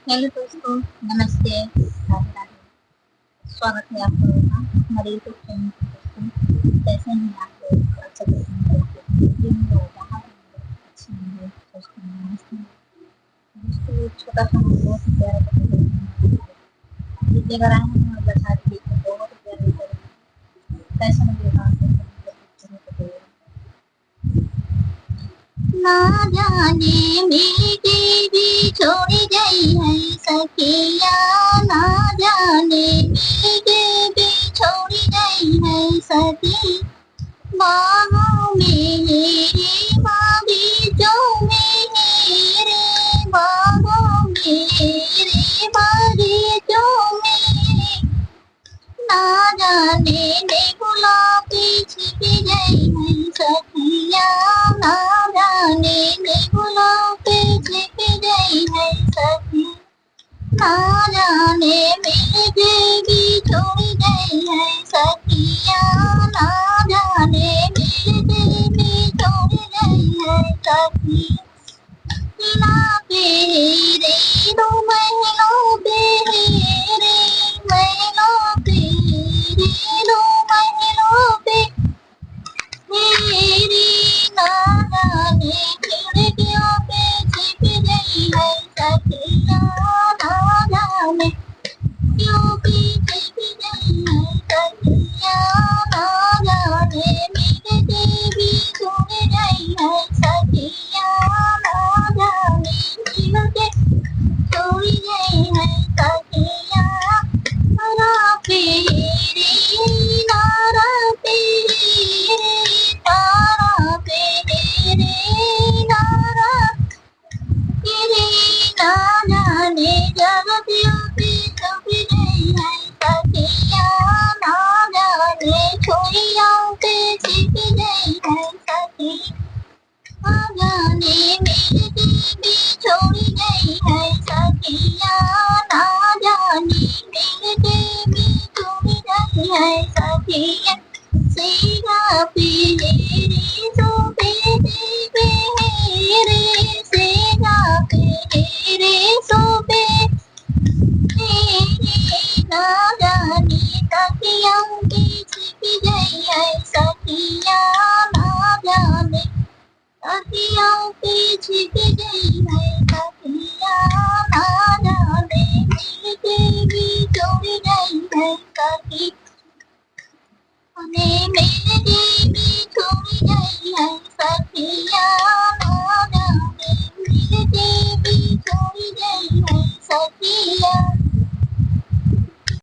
Hello दोस्तों, नमस्ते, राधे राधे। स्वागत है आप लोगों का हमारे यूट्यूब चैनल पर। दोस्तों कैसे हैं आप लोग? अच्छा दिन हो रहा अच्छी है दोस्तों। नमस्ते दोस्तों, छोटा सा बहुत ही प्यारा लेकर आए हैं और बता दीजिए बहुत ही प्यारा कैसा लगेगा आपको। ना जाने मेरी भी छोड़ी गई है सखिया, ना जाने मेरी भी छोड़ी गई है सखी। बाहों में मेरी बागी जो मेरे, बाहों में मेरी बागी जो मेरे, ना जाने ने गुलाबी छिप गई है सखिया, ना जाने ने गुलाबी छिप गई है सखी। ना जाने मेरी देवी छोड़ी गई है सखिया, ना जाने मेरी देवी छोड़ी गई है सखी। तेरे दो महीनों तेरे महीनों तेरे दो महीनों पे मेरी ना जाने खिड़कियों पे छिप गई है सखिया, ना जाने क्यों भी छिप गई है सखिया, ना जाने मेरे देवी छोड़ गई है सखिया, ना जाने जीव के छोड़ गई है सखिया। नारा तेरी नारा तेरी नारा तेरी नारा तेरी, ना जाने जगतियों पे छुप गई है सखिया, ना जाने छोरियों पे छिप गई है सखी। ना जाने मेरी देवी छोड़ी गई है सखिया, ना जाने मेरी देवी छोड़ी गई है सखिया। सेगा पेरे सोपे देवे रे, सेगा पेरे सोपे तेरे, ना जाने तकियों की छिप गई है सखिया, ना जाने तकियों की छिप गई है सखिया, ना जाने मेरी देवी छोड़ गई है सखी। मेरी देवी छोड़ गई है सखिया, ना जाने मेरी देवी छोड़ गई है सखी।